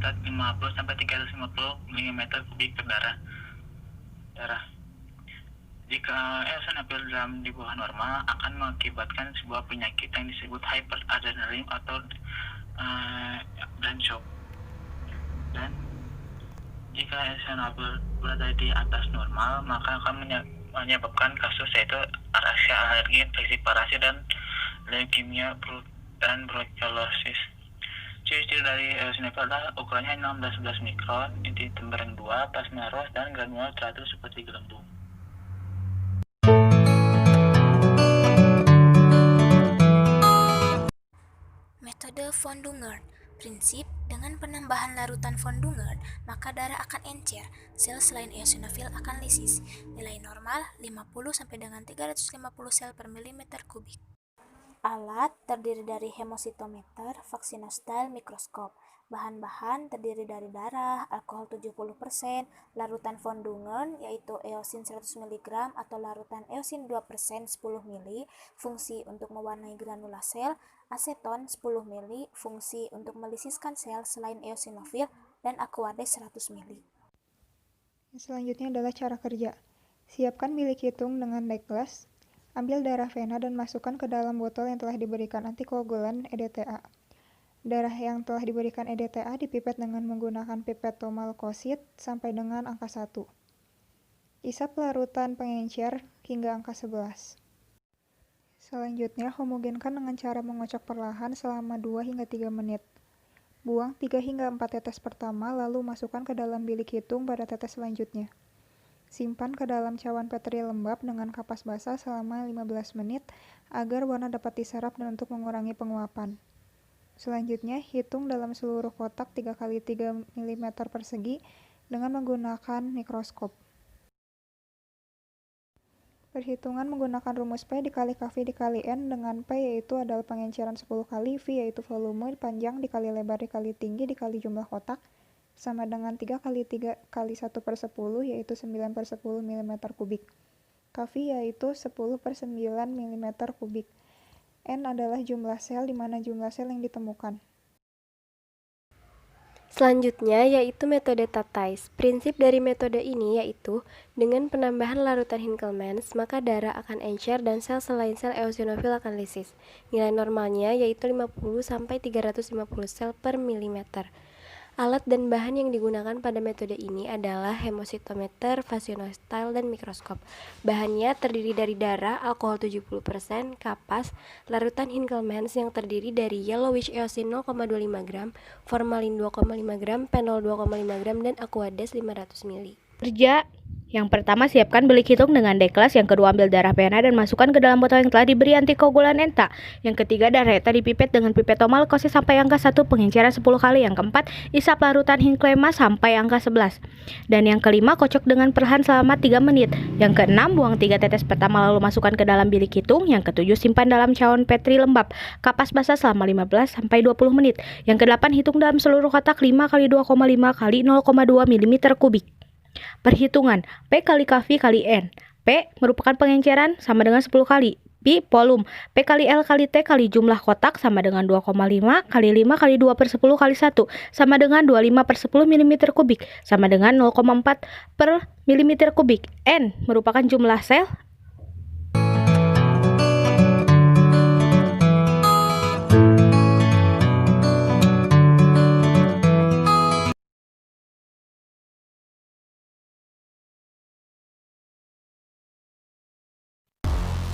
sekitar 50-350 mm kubik per darah. Jika eosinophil dalam di bawah normal akan mengakibatkan sebuah penyakit yang disebut hyperadrenalin atau dan shock. Dan jika eosinophil berada di atas normal, maka akan menyebabkan kasus yaitu reaksi alergi, infeksi parasit, dan leukemia dan brucellosis. Ciri-ciri dari eosinophil adalah ukurannya 16-11 mikron, inti tembaran 2, plasma ros, dan granula teratur seperti gelembung. Metode von Dungern. Prinsip, dengan penambahan larutan von Dungern, maka darah akan encer, sel selain eosinofil akan lisis. Nilai normal 50 sampai dengan 350 sel per milimeter kubik. Alat terdiri dari hemositometer, vaksinostal, mikroskop. Bahan-bahan terdiri dari darah, alkohol 70%, larutan von Dungern yaitu eosin 100 mg atau larutan eosin 2% 10 ml, fungsi untuk mewarnai granula sel, aseton 10 ml, fungsi untuk melisiskan sel selain eosinofil, dan aquades 100 ml. Selanjutnya adalah cara kerja. Siapkan bilik hitung dengan Deckglass. Ambil darah vena dan masukkan ke dalam botol yang telah diberikan antikoagulan EDTA. Darah yang telah diberikan EDTA dipipet dengan menggunakan pipet tomal-kosit sampai dengan angka 1. Isap larutan pengencer hingga angka 11. Selanjutnya, homogenkan dengan cara mengocok perlahan selama 2 hingga 3 menit. Buang 3 hingga 4 tetes pertama, lalu masukkan ke dalam bilik hitung pada tetes selanjutnya. Simpan ke dalam cawan petri lembab dengan kapas basah selama 15 menit agar warna dapat diserap dan untuk mengurangi penguapan. Selanjutnya, hitung dalam seluruh kotak 3x3 mm persegi dengan menggunakan mikroskop. Perhitungan menggunakan rumus P dikali KV dikali N, dengan P yaitu adalah pengenceran 10 kali, V yaitu volume panjang dikali lebar dikali tinggi dikali jumlah kotak, sama dengan 3 kali 3 kali 1/10 yaitu 9/10 mm kubik. KV yaitu 10/9 mm kubik. N adalah jumlah sel di mana jumlah sel yang ditemukan. Selanjutnya yaitu metode Tatais. Prinsip dari metode ini yaitu dengan penambahan larutan Hinkelmans, maka darah akan encer dan sel selain sel eosinofil akan lisis. Nilai normalnya yaitu 50 sampai 350 sel per milimeter. Alat dan bahan yang digunakan pada metode ini adalah hemositometer, vaksinostal, dan mikroskop. Bahannya terdiri dari darah, alkohol 70%, kapas, larutan Hinkelmans yang terdiri dari yellowish eosin 0,25 gram, formalin 2,5 gram, penol 2,5 gram, dan aquades 500 ml. Kerja. Yang pertama, siapkan bilik hitung dengan Deckglass. Yang kedua, ambil darah vena dan masukkan ke dalam botol yang telah diberi antikoagulan EDTA. Yang ketiga, darah EDTA dipipet dengan pipet tomal-kosit sampai angka 1, pengenceran 10 kali. Yang keempat, isap larutan Hinkelmans sampai angka 11. Dan yang kelima, kocok dengan perlahan selama 3 menit. Yang keenam, buang 3 tetes pertama lalu masukkan ke dalam bilik hitung. Yang ketujuh, simpan dalam cawan petri lembab. Kapas basah selama 15 sampai 20 menit. Yang kedelapan, hitung dalam seluruh kotak 5 kali 2,5 kali 0,2 mm kubik. Perhitungan P kali KV kali N. P merupakan pengenceran sama dengan 10 kali. P volume. P kali L kali T kali jumlah kotak sama dengan 2,5 kali 5 kali 2/10 kali 1 sama dengan 25/10 mm kubik sama dengan 0,4 per mm kubik. N merupakan jumlah sel.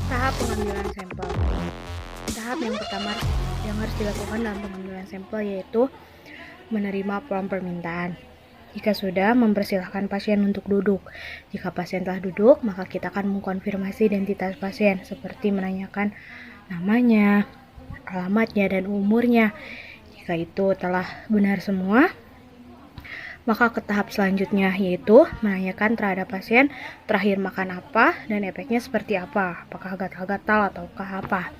Tahap pengambilan sampel. Tahap yang pertama yang harus dilakukan dalam pengambilan sampel yaitu menerima form permintaan. Jika sudah, mempersilahkan pasien untuk duduk. Jika pasien telah duduk, maka kita akan mengkonfirmasi identitas pasien seperti menanyakan namanya, alamatnya, dan umurnya. Jika itu telah benar semua, maka ke tahap selanjutnya yaitu menanyakan terhadap pasien terakhir makan apa dan efeknya seperti apa, apakah gatal-gatal ataukah apa.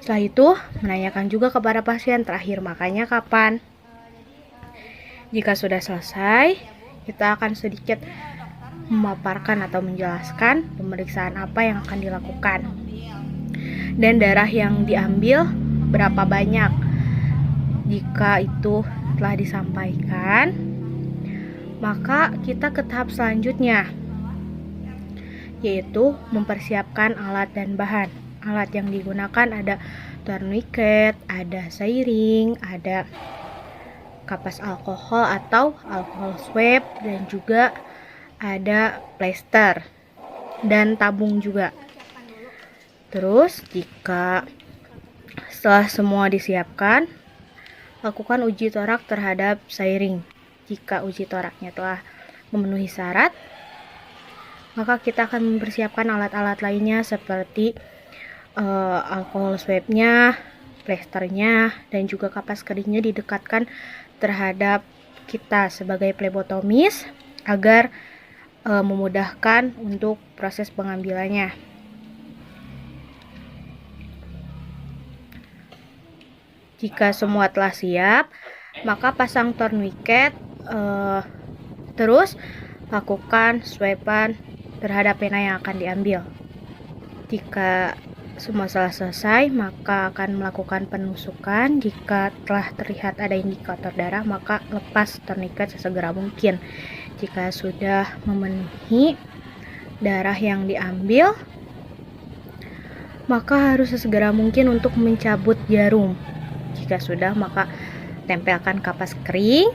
Setelah itu, menanyakan juga kepada pasien terakhir makannya kapan. Jika sudah selesai, kita akan sedikit memaparkan atau menjelaskan pemeriksaan apa yang akan dilakukan dan darah yang diambil berapa banyak. Jika itu telah disampaikan, maka kita ke tahap selanjutnya, yaitu mempersiapkan alat dan bahan. Alat yang digunakan ada tourniquet, ada seiring, ada kapas alkohol atau alkohol swab, dan juga ada plester dan tabung juga. Terus jika setelah semua disiapkan, lakukan uji torak terhadap seiring. Jika uji toraknya telah memenuhi syarat, maka kita akan mempersiapkan alat-alat lainnya seperti alkohol swabnya, plesternya, dan juga kapas keringnya didekatkan terhadap kita sebagai plebotomis agar memudahkan untuk proses pengambilannya. Jika semua telah siap, maka pasang tourniquet, terus lakukan swaban terhadap pena yang akan diambil. Jika semua telah selesai, maka akan melakukan penusukan. Jika telah terlihat ada indikator darah, maka lepas tourniquet sesegera mungkin. Jika sudah memenuhi darah yang diambil, maka harus sesegera mungkin untuk mencabut jarum. Jika sudah, maka tempelkan kapas kering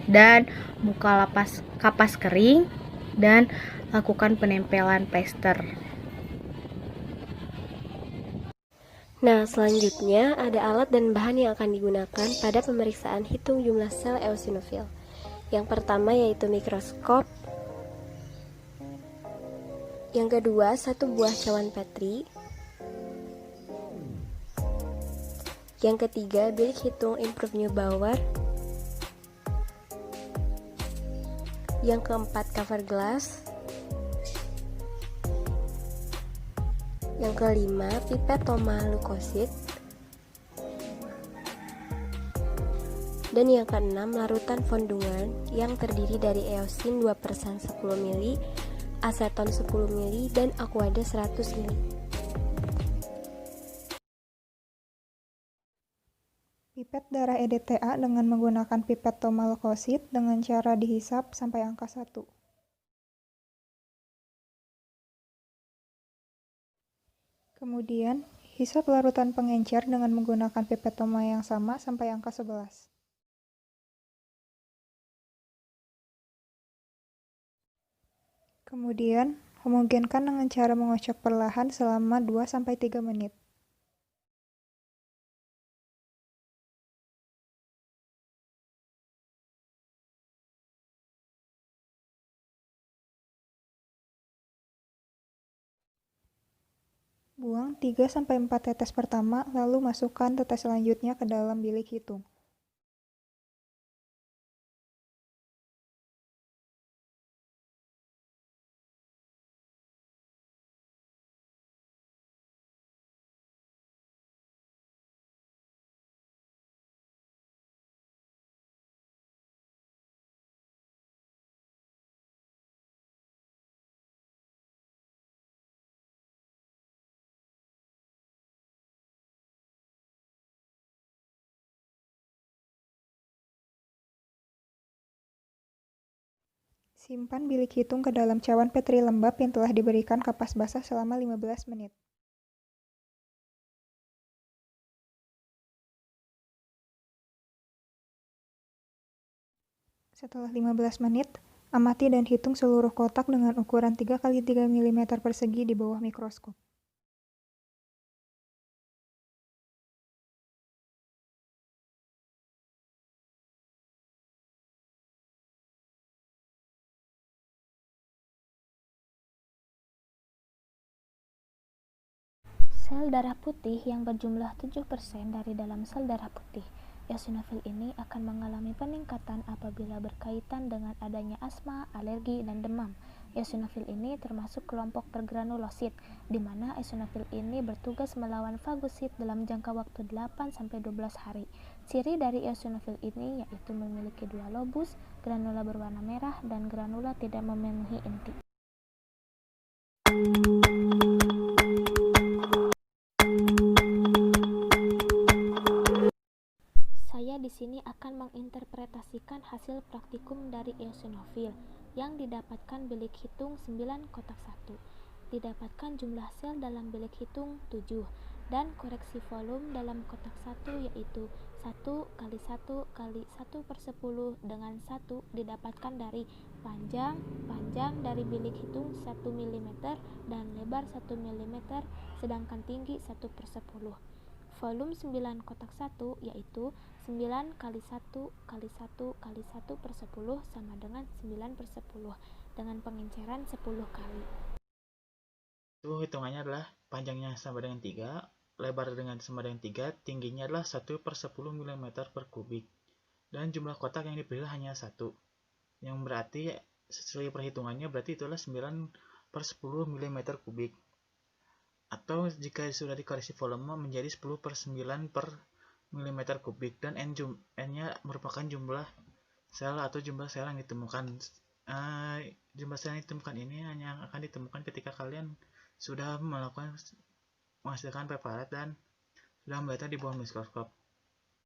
dan buka kapas kering dan lakukan penempelan plester. Nah, selanjutnya ada alat dan bahan yang akan digunakan pada pemeriksaan hitung jumlah sel eosinofil. Yang pertama yaitu mikroskop. Yang kedua, satu buah cawan Petri. Yang ketiga, bilik hitung Improve Neubauer. Yang keempat, cover glass. Yang kelima, pipet Thoma leukosit. Dan yang keenam, larutan von Dungern yang terdiri dari eosin 2% 10 ml, aseton 10 ml, dan aquada 100 ml. Pipet darah EDTA dengan menggunakan pipet Thoma leukosit dengan cara dihisap sampai angka 1. Kemudian, hisap larutan pengencer dengan menggunakan pipet Thoma yang sama sampai angka 11. Kemudian, homogенkan dengan cara mengocok perlahan selama 2-3 menit. Buang 3-4 tetes pertama, lalu masukkan tetes selanjutnya ke dalam bilik hitung. Simpan bilik hitung ke dalam cawan Petri lembab yang telah diberikan kapas basah selama 15 menit. Setelah 15 menit, amati dan hitung seluruh kotak dengan ukuran 3x3 mm persegi di bawah mikroskop. Sel darah putih yang berjumlah 7% dari dalam sel darah putih. Eosinofil ini akan mengalami peningkatan apabila berkaitan dengan adanya asma, alergi, dan demam. Eosinofil ini termasuk kelompok bergranulosit, di mana eosinofil ini bertugas melawan fagosit dalam jangka waktu 8-12 hari. Ciri dari eosinofil ini yaitu memiliki 2 lobus, granula berwarna merah, dan granula tidak memenuhi inti. Saya sini akan menginterpretasikan hasil praktikum dari eosinofil yang didapatkan bilik hitung 9 kotak 1. Didapatkan jumlah sel dalam bilik hitung 7 dan koreksi volume dalam kotak 1 yaitu 1 kali 1 kali 1/10 dengan 1 didapatkan dari panjang dari bilik hitung 1 mm dan lebar 1 mm sedangkan tinggi 1/10. Volume 9 kotak 1 yaitu 9 kali 1 kali 1 kali 1/10 sama dengan 9/10 dengan pengenceran 10 kali. Itu hitungannya adalah panjangnya sama dengan 3, lebar dengan sama dengan 3, tingginya adalah 1/10 mm per kubik. Dan jumlah kotak yang dipilih hanya 1. Yang berarti sesuai perhitungannya berarti itulah 9/10 mm kubik. Atau jika sudah dikoreksi volume menjadi 10/9 per mm kubik dan N-nya merupakan jumlah sel atau jumlah sel yang ditemukan. Jumlah sel yang ditemukan ini hanya akan ditemukan ketika kalian sudah menghasilkan preparat dan sudah melihatnya di bawah mikroskop.